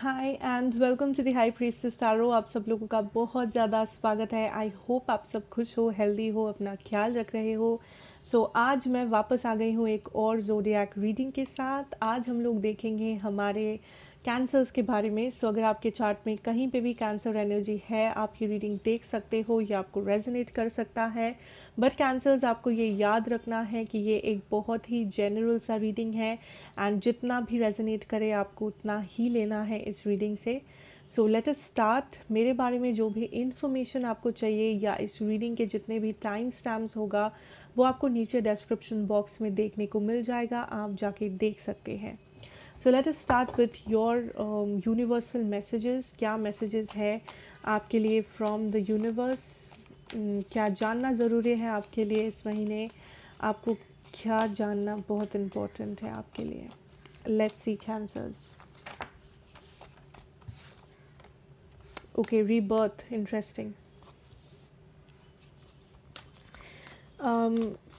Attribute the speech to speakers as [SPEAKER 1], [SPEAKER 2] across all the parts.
[SPEAKER 1] Hi and welcome to the high priestess tarot. आप सब लोगों का बहुत ज़्यादा स्वागत है। आई होप आप सब खुश हो, हेल्दी हो, अपना ख्याल रख रहे हो। आज मैं वापस आ गई हूँ एक और ज़ोडिएक रीडिंग के साथ। आज हम लोग देखेंगे हमारे कैंसर्स के बारे में। अगर आपके चार्ट में कहीं पे भी कैंसर एनर्जी है, आप ये रीडिंग देख सकते हो, ये आपको रेजोनेट कर सकता है। बट कैंसर्स, आपको ये याद रखना है कि ये एक बहुत ही जनरल सा रीडिंग है एंड जितना भी रेजोनेट करे आपको उतना ही लेना है इस रीडिंग से। Let us start. मेरे बारे में जो भी इंफॉर्मेशन आपको चाहिए या इस रीडिंग के जितने भी टाइम स्टैम्प्स होगा वो आपको नीचे डिस्क्रिप्शन बॉक्स में देखने को मिल जाएगा, आप जाके देख सकते हैं। Let us start with your universal messages. क्या मैसेजेस है आपके लिए फ्रॉम द यूनिवर्स? क्या जानना ज़रूरी है आपके लिए इस महीने? आपको क्या जानना बहुत इम्पोर्टेंट है आपके लिए? Let's see cancers. Okay, rebirth, interesting.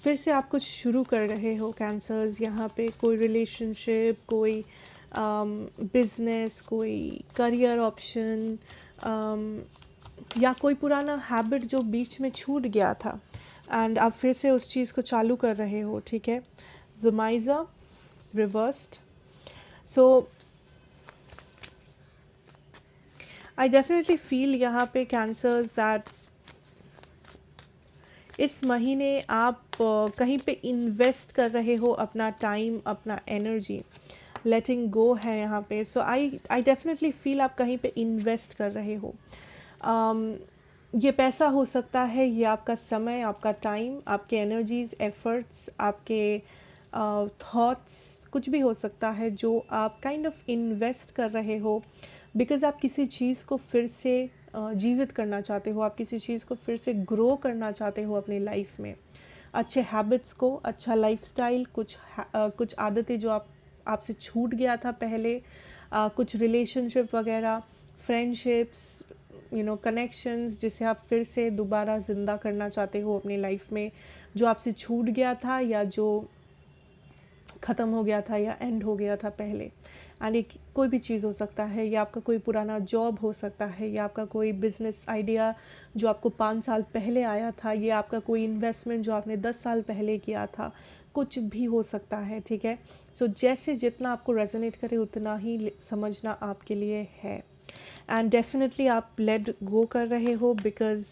[SPEAKER 1] फिर से आप कुछ शुरू कर रहे हो कैंसर्स। यहाँ पे कोई रिलेशनशिप, कोई बिजनेस, कोई करियर ऑप्शन, या कोई पुराना हैबिट जो बीच में छूट गया था एंड आप फिर से उस चीज़ को चालू कर रहे हो। ठीक है, the माइजर reversed. So I definitely feel यहाँ पे कैंसर्स दैट इस महीने आप कहीं पे इन्वेस्ट कर रहे हो अपना टाइम, अपना एनर्जी। लेटिंग गो है यहाँ पे। आई डेफिनेटली फील आप कहीं पे इन्वेस्ट कर रहे हो। ये पैसा हो सकता है, ये आपका समय, आपका टाइम, आपके एनर्जीज, एफर्ट्स, आपके थॉट्स, कुछ भी हो सकता है जो आप काइंड ऑफ इन्वेस्ट कर रहे हो बिकॉज़ आप किसी चीज़ को फिर से जीवित करना चाहते हो, आप किसी चीज़ को फिर से ग्रो करना चाहते हो अपनी लाइफ में। अच्छे हैबिट्स को, अच्छा लाइफस्टाइल, कुछ आदतें जो आपसे छूट गया था पहले, कुछ रिलेशनशिप वगैरह, फ्रेंडशिप्स, कनेक्शंस जिसे आप फिर से दोबारा ज़िंदा करना चाहते हो अपनी लाइफ में, जो आपसे छूट गया था या जो ख़त्म हो गया था या एंड हो गया था पहले। एंड एक कोई भी चीज़ हो सकता है, या आपका कोई पुराना जॉब हो सकता है, या आपका कोई बिजनेस आइडिया जो आपको 5 साल पहले आया था, या आपका कोई इन्वेस्टमेंट जो आपने 10 साल पहले किया था, कुछ भी हो सकता है। ठीक है, जैसे जितना आपको रेजोनेट करे उतना ही समझना आपके लिए है। एंड डेफिनेटली आप लेट गो कर रहे हो बिकॉज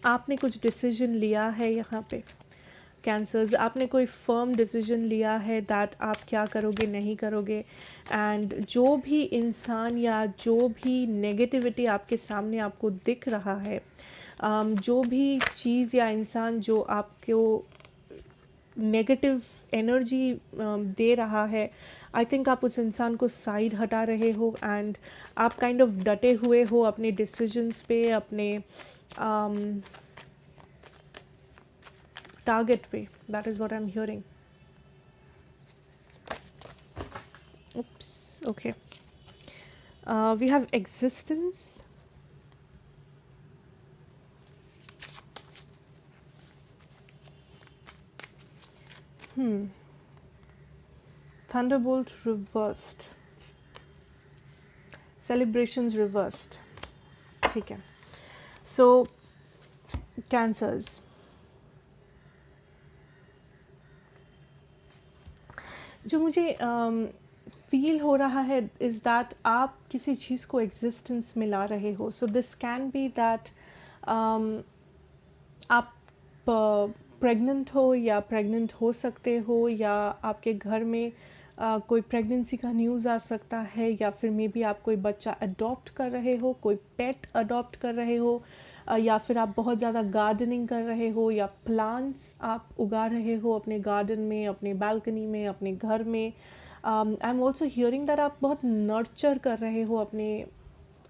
[SPEAKER 1] आपने कुछ डिसीजन लिया है यहाँ पे कैंसर्स। आपने कोई फर्म डिसीजन लिया है दैट आप क्या करोगे, नहीं करोगे। एंड जो भी इंसान या जो भी नेगेटिविटी आपके सामने आपको दिख रहा है, जो भी चीज़ या इंसान जो आपको नेगेटिव एनर्जी दे रहा है, आई थिंक आप उस इंसान को साइड हटा रहे हो एंड आप काइंड ऑफ डटे हुए हो अपने डिसीजंस पे, अपने target पे. That is what I'm hearing. Oops. Okay. We have existence. Thunderbolt reversed. Celebrations reversed. ठीक है. So cancers. जो मुझे फील हो रहा है इज़ दैट आप किसी चीज़ को एग्जिस्टेंस में ला रहे हो। So this can be that आप प्रेग्नेंट हो या प्रेग्नेंट हो सकते हो, या आपके घर में कोई प्रेगनेंसी का न्यूज़ आ सकता है, या फिर मे बी आप कोई बच्चा अडॉप्ट कर रहे हो, कोई पेट अडॉप्ट कर रहे हो, या फिर आप बहुत ज़्यादा गार्डनिंग कर रहे हो, या प्लांट्स आप उगा रहे हो अपने गार्डन में, अपने बालकनी में, अपने घर में। I am also hearing that आप बहुत नर्चर कर रहे हो अपने,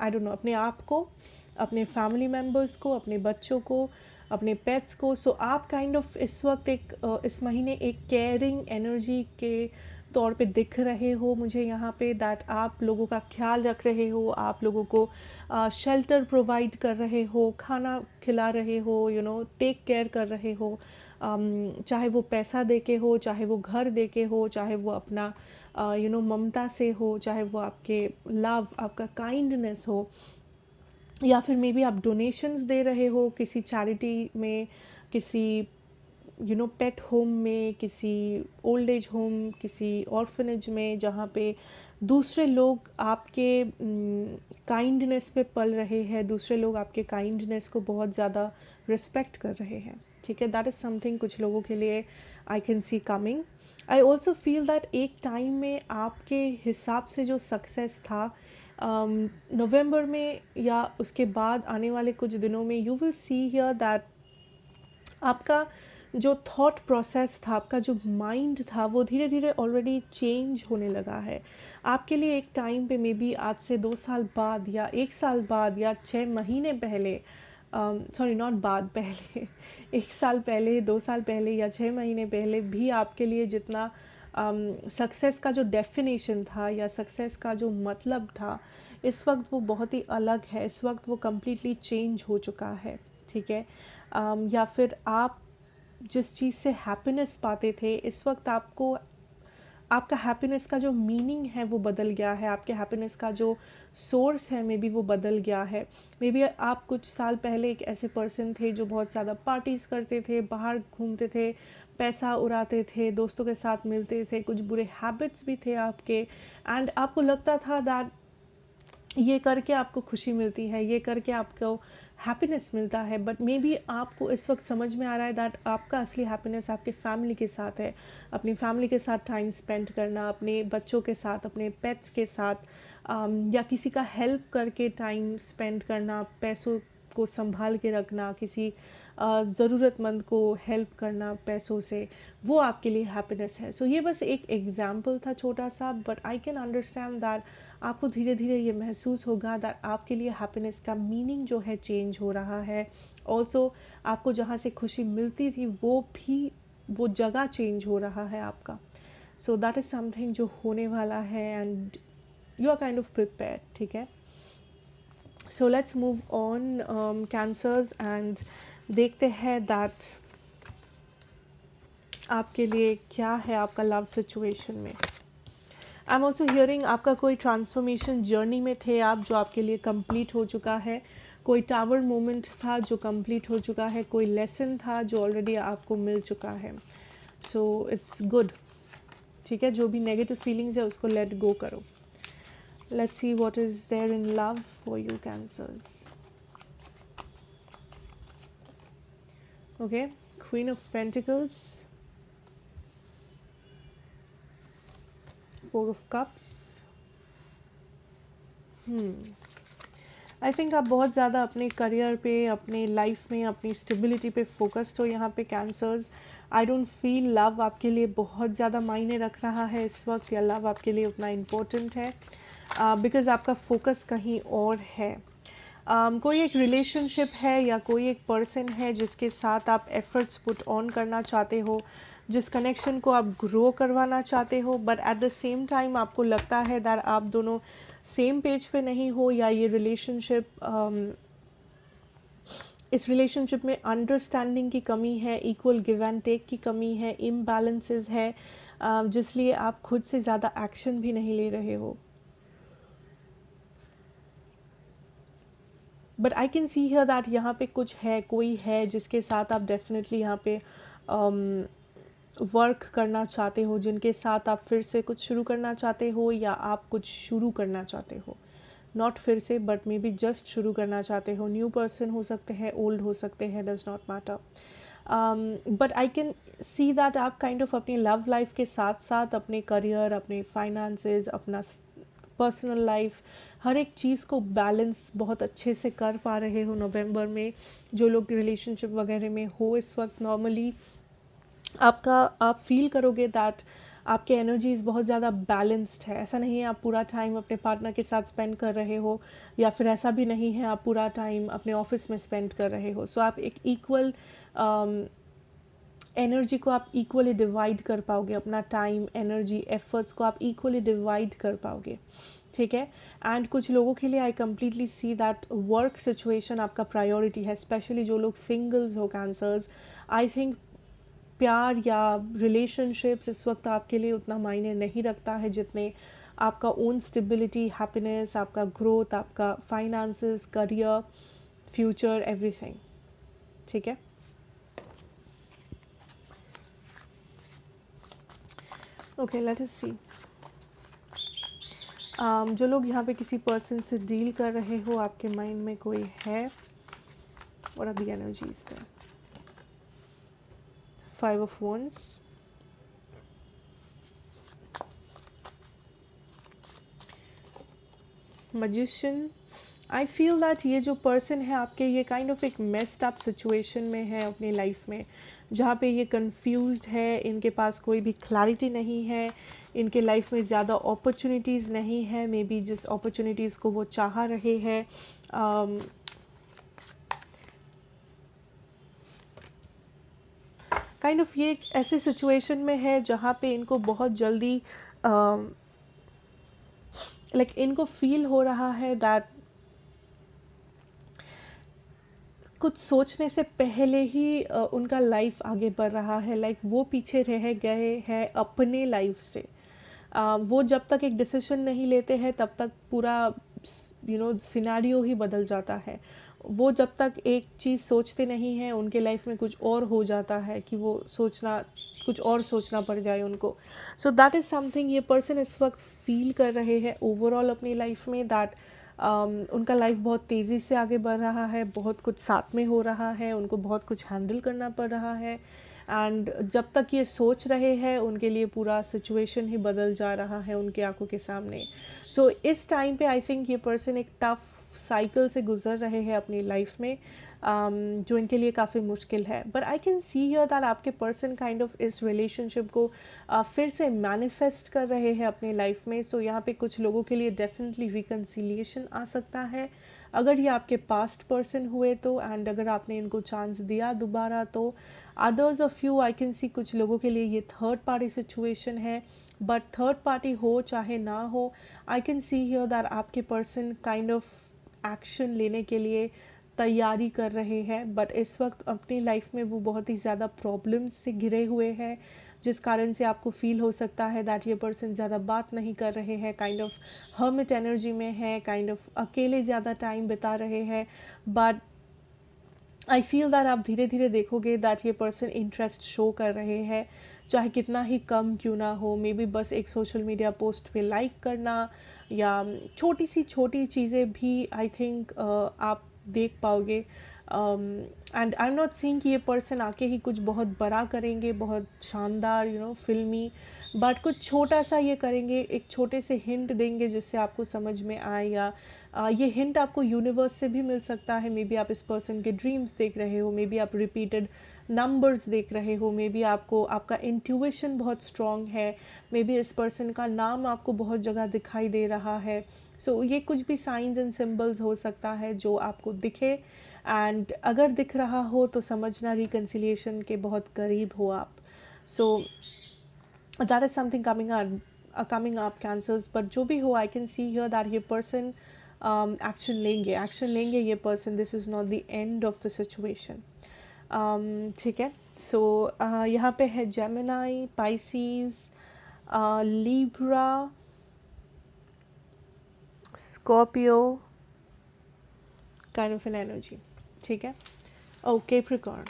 [SPEAKER 1] आई डोंट नो, अपने आप को, अपने फैमिली मेम्बर्स को, अपने बच्चों को, अपने पेट्स को। आप काइंड ऑफ इस वक्त इस महीने एक केयरिंग एनर्जी के तौर पे दिख रहे हो मुझे यहाँ पे, दैट आप लोगों का ख्याल रख रहे हो, आप लोगों को शेल्टर प्रोवाइड कर रहे हो, खाना खिला रहे हो, टेक केयर कर रहे हो, चाहे वो पैसा दे के हो, चाहे वो घर दे के हो, चाहे वो अपना ममता से हो, चाहे वो आपके लव, आपका काइंडनेस हो, या फिर मे बी आप डोनेशंस दे रहे हो किसी चैरिटी में, किसी पेट होम में, किसी ओल्ड एज होम, किसी ऑर्फनेज में, जहाँ पे दूसरे लोग आपके काइंडनेस पे पल रहे हैं, दूसरे लोग आपके काइंडनेस को बहुत ज़्यादा रिस्पेक्ट कर रहे हैं, ठीक है। दैट इज़ समथिंग कुछ लोगों के लिए आई can C coming. I also feel that एक टाइम में आपके हिसाब से जो सक्सेस था, नवंबर में या उसके बाद आने वाले कुछ दिनों में, you will see here that आपका जो थॉट प्रोसेस था, आपका जो माइंड था, वो धीरे धीरे ऑलरेडी चेंज होने लगा है। आपके लिए एक टाइम पे मे बी आज से 2 साल बाद या 1 साल बाद या 6 महीने पहले, सॉरी नॉट बाद, पहले 1 साल पहले, 2 साल पहले या 6 महीने पहले भी आपके लिए जितना सक्सेस का जो डेफिनेशन था या सक्सेस का जो मतलब था, इस वक्त वो बहुत ही अलग है। इस वक्त वो कम्प्लीटली चेंज हो चुका है, ठीक है। या फिर आप जिस चीज़ से हैप्पीनेस पाते थे, इस वक्त आपको आपका हैप्पीनेस का जो मीनिंग है वो बदल गया है, आपके हैप्पीनेस का जो सोर्स है मे बी वो बदल गया है। मे बी आप कुछ साल पहले एक ऐसे पर्सन थे जो बहुत ज़्यादा पार्टीज़ करते थे, बाहर घूमते थे, पैसा उड़ाते थे, दोस्तों के साथ मिलते थे, कुछ बुरे हैबिट्स भी थे आपके, एंड आपको लगता था दैट ये करके आपको खुशी मिलती है, ये करके आपको हैप्पीनेस मिलता है। बट मे बी आपको इस वक्त समझ में आ रहा है दैट आपका असली हैप्पीनेस आपके फैमिली के साथ है, अपनी फैमिली के साथ टाइम स्पेंड करना, अपने बच्चों के साथ, अपने पेट्स के साथ, या किसी का हेल्प करके टाइम स्पेंड करना, पैसों को संभाल के रखना, किसी ज़रूरतमंद को हेल्प करना पैसों से, वो आपके लिए हैप्पीनेस है। सो ये बस एक एग्जाम्पल था छोटा सा, but I can understand that आपको धीरे धीरे ये महसूस होगा दैट आपके लिए हैप्पीनेस का मीनिंग जो है चेंज हो रहा है। ऑल्सो आपको जहाँ से खुशी मिलती थी वो भी, वो जगह चेंज हो रहा है आपका। सो दैट इज़ समथिंग जो होने वाला है, and you are kind of prepared, ठीक है। So let's move on Cancers, and देखते हैं दैट आपके लिए क्या है आपका लव सिचुएशन में। आई एम ऑल्सो हियरिंग आपका कोई ट्रांसफॉर्मेशन जर्नी में थे आप, जो आपके लिए कंप्लीट हो चुका है, कोई टावर मोमेंट था जो कंप्लीट हो चुका है, कोई लेसन था जो ऑलरेडी आपको मिल चुका है। सो इट्स गुड, ठीक है। जो भी नेगेटिव फीलिंग्स है उसको लेट गो करो। Let's see what is there in love for you cancers. Okay, queen of pentacles, 4 of cups. I think आप बहुत ज़्यादा अपने करियर पे, अपने लाइफ में, अपनी स्टेबिलिटी पे फोकस्ड हो यहाँ पे cancers. I don't feel love आपके लिए बहुत ज़्यादा मायने रख रहा है इस वक्त, या लव आपके लिए उतना इम्पोर्टेंट है, बिकॉज़ आपका फोकस कहीं और है। कोई एक रिलेशनशिप है या कोई एक पर्सन है जिसके साथ आप एफर्ट्स पुट ऑन करना चाहते हो, जिस कनेक्शन को आप ग्रो करवाना चाहते हो, but at the same time आपको लगता है दैट आप दोनों सेम पेज पे नहीं हो, या ये रिलेशनशिप, इस रिलेशनशिप में अंडरस्टैंडिंग की कमी है, इक्वल गिव एंड टेक की कमी है, इम्बैलेंसेस है, जिसलिए आप खुद से ज़्यादा एक्शन भी नहीं ले रहे हो। But I can see here that यहाँ पे कुछ है, कोई है जिसके साथ आप डेफिनेटली यहाँ पे वर्क करना चाहते हो, जिनके साथ आप फिर से कुछ शुरू करना चाहते हो, या आप कुछ शुरू करना चाहते हो, नॉट फिर से बट मे बी जस्ट शुरू करना चाहते हो। न्यू पर्सन हो सकते हैं, ओल्ड हो सकते हैं, does not matter. But I can see that आप काइंड ऑफ अपनी लव लाइफ के साथ साथ अपने करियर, अपने फाइनेंसेस, अपना पर्सनल लाइफ, हर एक चीज़ को बैलेंस बहुत अच्छे से कर पा रहे हो नवंबर में। जो लोग रिलेशनशिप वगैरह में हो इस वक्त, नॉर्मली आप फील करोगे दैट आपके एनर्जीज बहुत ज़्यादा बैलेंस्ड है। ऐसा नहीं है आप पूरा टाइम अपने पार्टनर के साथ स्पेंड कर रहे हो, या फिर ऐसा भी नहीं है आप पूरा टाइम अपने ऑफिस में स्पेंड कर रहे हो। सो आप एक इक्वल एनर्जी को आप इक्वली डिवाइड कर पाओगे, अपना टाइम, एनर्जी, एफर्ट्स को आप इक्वली डिवाइड कर पाओगे, ठीक है। एंड कुछ लोगों के लिए I completely see that work situation आपका प्रायोरिटी है, स्पेशली जो लोग सिंगल्स हो कैंसर्स। आई थिंक प्यार या रिलेशनशिप्स इस वक्त आपके लिए उतना मायने नहीं रखता है जितने आपका ओन स्टेबिलिटी, हैप्पीनेस, आपका ग्रोथ, आपका फाइनेंसेस, करियर, फ्यूचर, एवरीथिंग। ठीक है। ओके, लेट अस सी। जो लोग यहाँ पे किसी पर्सन से डील कर रहे हो, आपके माइंड में कोई है, और अभी एनर्जीज है 5 of Wands, Magician। I feel that ये जो पर्सन है आपके, ये काइंड ऑफ एक मेस्ड अप सिचुएशन में है अपनी लाइफ में, जहाँ पे ये कंफ्यूज्ड है, इनके पास कोई भी क्लैरिटी नहीं है, इनके लाइफ में ज़्यादा अपॉर्चुनिटीज़ नहीं है। मे बी जिस अपॉर्चुनिटीज़ को वो चाह रहे हैं, काइंड ऑफ ये एक ऐसे सिचुएशन में है जहाँ पे इनको बहुत जल्दी लाइक इनको फील हो रहा है दैट कुछ सोचने से पहले ही उनका लाइफ आगे बढ़ रहा है, लाइक वो पीछे रह गए हैं अपने लाइफ से। वो जब तक एक डिसीजन नहीं लेते हैं तब तक पूरा सिनेरियो ही बदल जाता है। वो जब तक एक चीज़ सोचते नहीं हैं, उनके लाइफ में कुछ और हो जाता है कि वो कुछ और सोचना पड़ जाए उनको। सो दैट इज़ समथिंग ये पर्सन इस वक्त फील कर रहे हैं ओवरऑल अपनी लाइफ में, दैट उनका लाइफ बहुत तेज़ी से आगे बढ़ रहा है, बहुत कुछ साथ में हो रहा है, उनको बहुत कुछ हैंडल करना पड़ रहा है, एंड जब तक ये सोच रहे हैं उनके लिए पूरा सिचुएशन ही बदल जा रहा है उनके आंखों के सामने। सो इस टाइम पे आई थिंक ये पर्सन एक टफ साइकिल से गुजर रहे हैं अपनी लाइफ में, जो इनके लिए काफ़ी मुश्किल है। But I can see here that आपके पर्सन काइंड ऑफ इस रिलेशनशिप को फिर से मैनिफेस्ट कर रहे हैं अपनी लाइफ में। सो यहाँ पे कुछ लोगों के लिए डेफिनेटली रिकन्सिलिएशन आ सकता है अगर ये आपके पास्ट पर्सन हुए तो, एंड अगर आपने इनको चांस दिया दोबारा तो। Others of you I can सी कुछ लोगों के लिए ये थर्ड पार्टी सिचुएशन है, बट थर्ड पार्टी हो चाहे ना हो, I can see here that आपके पर्सन काइंड ऑफ एक्शन लेने के लिए तैयारी कर रहे हैं। बट इस वक्त अपनी लाइफ में वो बहुत ही ज़्यादा प्रॉब्लम्स से घिरे हुए हैं, जिस कारण से आपको फील हो सकता है दैट ये पर्सन ज़्यादा बात नहीं कर रहे हैं, काइंड ऑफ हर्मिट एनर्जी में है, काइंड ऑफ अकेले ज़्यादा टाइम बिता रहे हैं। बट आई फील दैट आप धीरे धीरे देखोगे दैट ये पर्सन इंटरेस्ट शो कर रहे हैं, चाहे कितना ही कम क्यों ना हो। मे बी बस एक सोशल मीडिया पोस्ट पे लाइक करना या छोटी सी छोटी चीज़ें भी आई थिंक आप देख पाओगे। And I am not seeing कि ये पर्सन आके ही कुछ बहुत बड़ा करेंगे, बहुत शानदार फिल्मी, बट कुछ छोटा सा ये करेंगे, एक छोटे से हिंट देंगे जिससे आपको समझ में आए, या ये हिंट आपको यूनिवर्स से भी मिल सकता है। मे बी आप इस पर्सन के ड्रीम्स देख रहे हो, मे बी आप रिपीटेड नंबर्स देख रहे हो, मे बी आपका इंट्यूशन बहुत स्ट्रॉन्ग है, मे बी इस पर्सन का नाम आपको बहुत जगह दिखाई दे रहा है। सो ये कुछ भी साइंस एंड सिंबल्स हो सकता है जो आपको दिखे, एंड अगर दिख रहा हो तो समझना रिकन्सिलिएशन के बहुत करीब हो आप। So that is something coming up cancers. But जो भी हो, I can see here that ये पर्सन एक्शन लेंगे ये person. This is not the end of the situation. ठीक है। सो यहाँ पे है Gemini, Pisces, Libra, Scorpio kind of an energy. ठीक है। Oh Capricorn.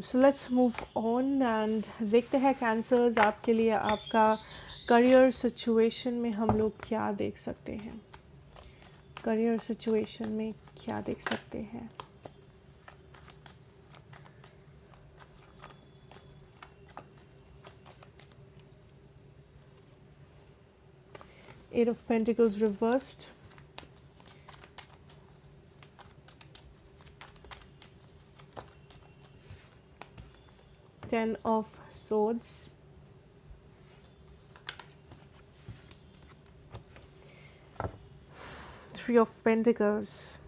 [SPEAKER 1] So let's move on and देखते हैं कैंसर्स आपके लिए आपका करियर सिचुएशन में हम लोग क्या देख सकते हैं। करियर सिचुएशन में क्या देख सकते हैं। Eight of Pentacles reversed, Ten of Swords, Three of Pentacles.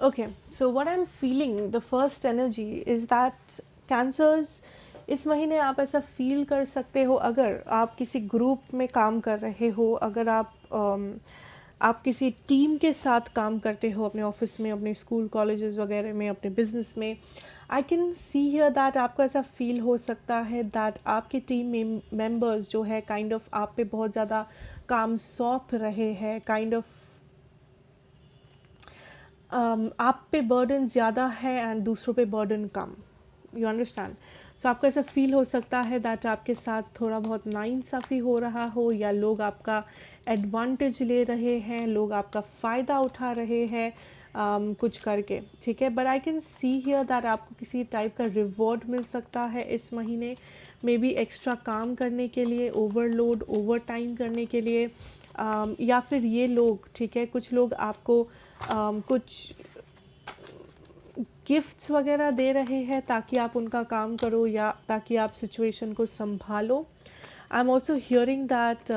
[SPEAKER 1] Okay, so what I'm feeling, the first energy is that Cancers, इस महीने आप ऐसा फील कर सकते हो अगर आप किसी ग्रुप में काम कर रहे हो, अगर आप किसी टीम के साथ काम करते हो, अपने ऑफिस में, अपने स्कूल कॉलेजेस वगैरह में, अपने बिजनेस में। आई कैन सी हियर दैट आपको ऐसा फील हो सकता है दैट आपके टीम मेंबर्स जो है काइंड ऑफ आप पे बहुत ज़्यादा काम सौंप रहे हैं, काइंड ऑफ आप पे बर्डन ज़्यादा है एंड दूसरों पे बर्डन कम। You understand? सो आपको ऐसा फील हो सकता है दैट आपके साथ थोड़ा बहुत नाइंसाफ़ी हो रहा हो, या लोग आपका एडवांटेज ले रहे हैं, लोग आपका फ़ायदा उठा रहे हैं कुछ करके, ठीक है। But I can see here that आपको किसी टाइप का रिवॉर्ड मिल सकता है इस महीने, मे बी एक्स्ट्रा काम करने के लिए, ओवरलोड ओवर टाइम करने के लिए, या फिर ये लोग, ठीक है, कुछ लोग आपको कुछ गिफ्ट्स वगैरह दे रहे हैं ताकि आप उनका काम करो या ताकि आप सिचुएशन को संभालो। I am also hearing that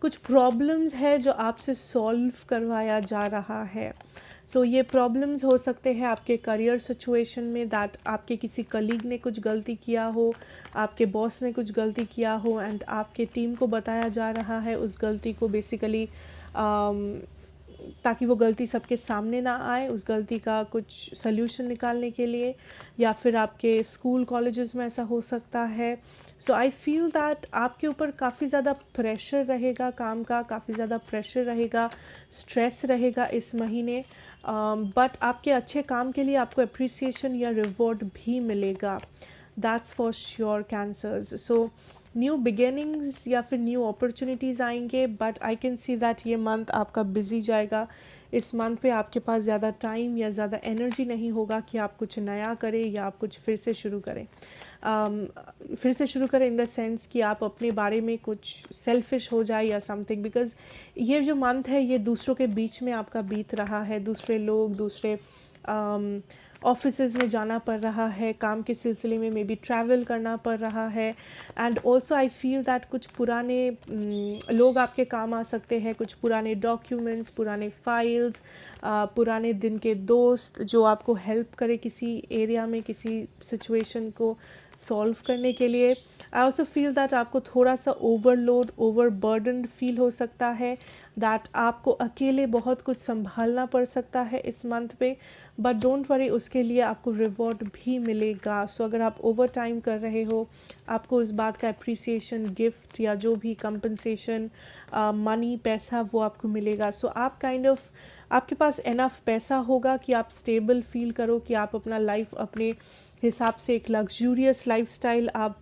[SPEAKER 1] कुछ प्रॉब्लम्स है जो आपसे सॉल्व करवाया जा रहा है। सो ये प्रॉब्लम्स हो सकते हैं आपके करियर सिचुएशन में, दैट आपके किसी कलीग ने कुछ गलती किया हो, आपके बॉस ने कुछ गलती किया हो, एंड आपके टीम को बताया जा रहा है उस गलती को बेसिकली, ताकि वो गलती सबके सामने ना आए, उस गलती का कुछ सल्यूशन निकालने के लिए। या फिर आपके स्कूल कॉलेजेस में ऐसा हो सकता है। सो आई फील दैट आपके ऊपर काफ़ी ज़्यादा प्रेशर रहेगा काम का, काफ़ी ज़्यादा प्रेशर रहेगा, स्ट्रेस रहेगा इस महीने, बट आपके अच्छे काम के लिए आपको अप्रिसिएशन या रिवॉर्ड भी मिलेगा। That's for sure cancers. So new beginnings या फिर न्यू अपॉर्चुनिटीज़ आएंगे, but I can see that ये मंथ आपका बिजी जाएगा। इस मंथ पे आपके पास ज़्यादा टाइम या ज़्यादा एनर्जी नहीं होगा कि आप कुछ नया करें या आप कुछ फिर से शुरू करें। फिर से शुरू करें इन द सेंस कि आप अपने बारे में कुछ सेल्फिश हो जाए या समथिंग, बिकॉज ये जो मंथ है ये दूसरों के बीच में आपका बीत रहा है, दूसरे लोग, दूसरे ऑफिसेज में जाना पड़ रहा है, काम के सिलसिले में मे बी ट्रैवल करना पड़ रहा है। And also I feel that कुछ पुराने लोग आपके काम आ सकते हैं, कुछ पुराने डॉक्यूमेंट्स, पुराने फाइल्स, पुराने दिन के दोस्त जो आपको हेल्प करे किसी एरिया में, किसी सिचुएशन को सॉल्व करने के लिए। आई ऑल्सो फील दैट आपको थोड़ा सा ओवरलोड, ओवर बर्डन फील हो सकता है, दैट आपको अकेले बहुत कुछ संभालना पड़ सकता है इस मंथ पे, बट डोंट वरी, उसके लिए आपको रिवॉर्ड भी मिलेगा। सो अगर आप ओवर टाइम कर रहे हो, आपको उस बात का अप्रिसिएशन, गिफ्ट या जो भी कंपनसेशन, मनी, पैसा, वो आपको मिलेगा। सो आप काइंड ऑफ आपके पास एनफ पैसा होगा कि आप स्टेबल फील करो, कि आप अपना लाइफ अपने हिसाब से एक लग्जूरियस लाइफस्टाइल आप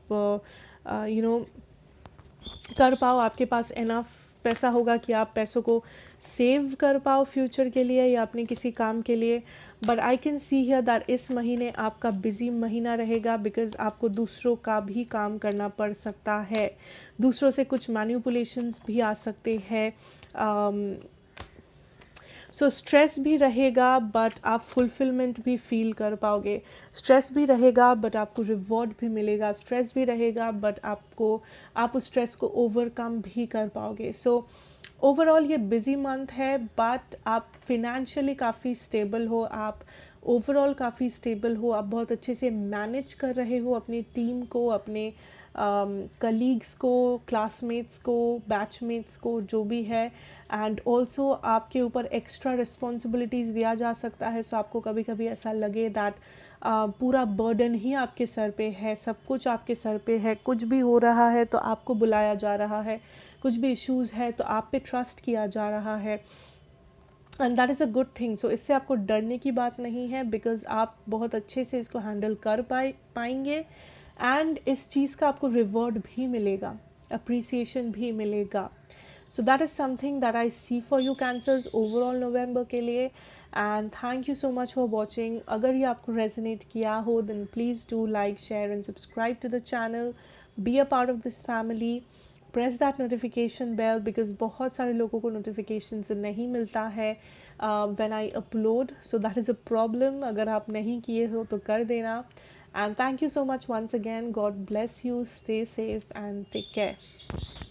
[SPEAKER 1] कर पाओ। आपके पास एनफ पैसा होगा कि आप पैसों को सेव कर पाओ फ्यूचर के लिए या अपने किसी काम के लिए। But I can see here that इस महीने आपका बिजी महीना रहेगा, बिकॉज आपको दूसरों का भी काम करना पड़ सकता है, दूसरों से कुछ मैनिपुलेशंस भी आ सकते हैं। सो स्ट्रेस भी रहेगा बट आप फुलफिलमेंट भी फील कर पाओगे। स्ट्रेस भी रहेगा बट आपको रिवॉर्ड भी मिलेगा, स्ट्रेस भी रहेगा बट आप उस स्ट्रेस को ओवरकम भी कर पाओगे। सो ओवरऑल ये बिजी मंथ है, बट आप फिनेंशियली काफ़ी स्टेबल हो, आप ओवरऑल काफ़ी स्टेबल हो, आप बहुत अच्छे से मैनेज कर रहे हो अपनी टीम को, अपने कलीग्स को, क्लासमेट्स को, बैचमेट्स को, जो भी है। एंड ऑल्सो आपके ऊपर एक्स्ट्रा रिस्पॉन्सिबिलिटीज़ दिया जा सकता है। सो आपको कभी कभी ऐसा लगे दैट पूरा बर्डन ही आपके सर पे है, सब कुछ आपके सर पे है, कुछ भी हो रहा है तो आपको बुलाया जा रहा है, कुछ भी इश्यूज़ है तो आप पे ट्रस्ट किया जा रहा है, and that is a good thing. So इससे आपको डरने की बात नहीं है, बिकॉज आप बहुत अच्छे से इसको हैंडल कर पाएंगे, एंड इस चीज़ का आपको रिवॉर्ड भी मिलेगा, अप्रिसिएशन भी मिलेगा। So that is something that I see for you cancers overall November के लिए। And thank you so much for watching. अगर ये आपको रेजोनेट किया हो then please do like, share and subscribe to the channel, be a part of this family, press that notification bell, because बहुत सारे लोगों को नोटिफिकेशन नहीं मिलता है when I upload. So that is a problem, अगर आप नहीं किए हो तो कर देना। And thank you so much once again. God bless you. Stay safe and take care.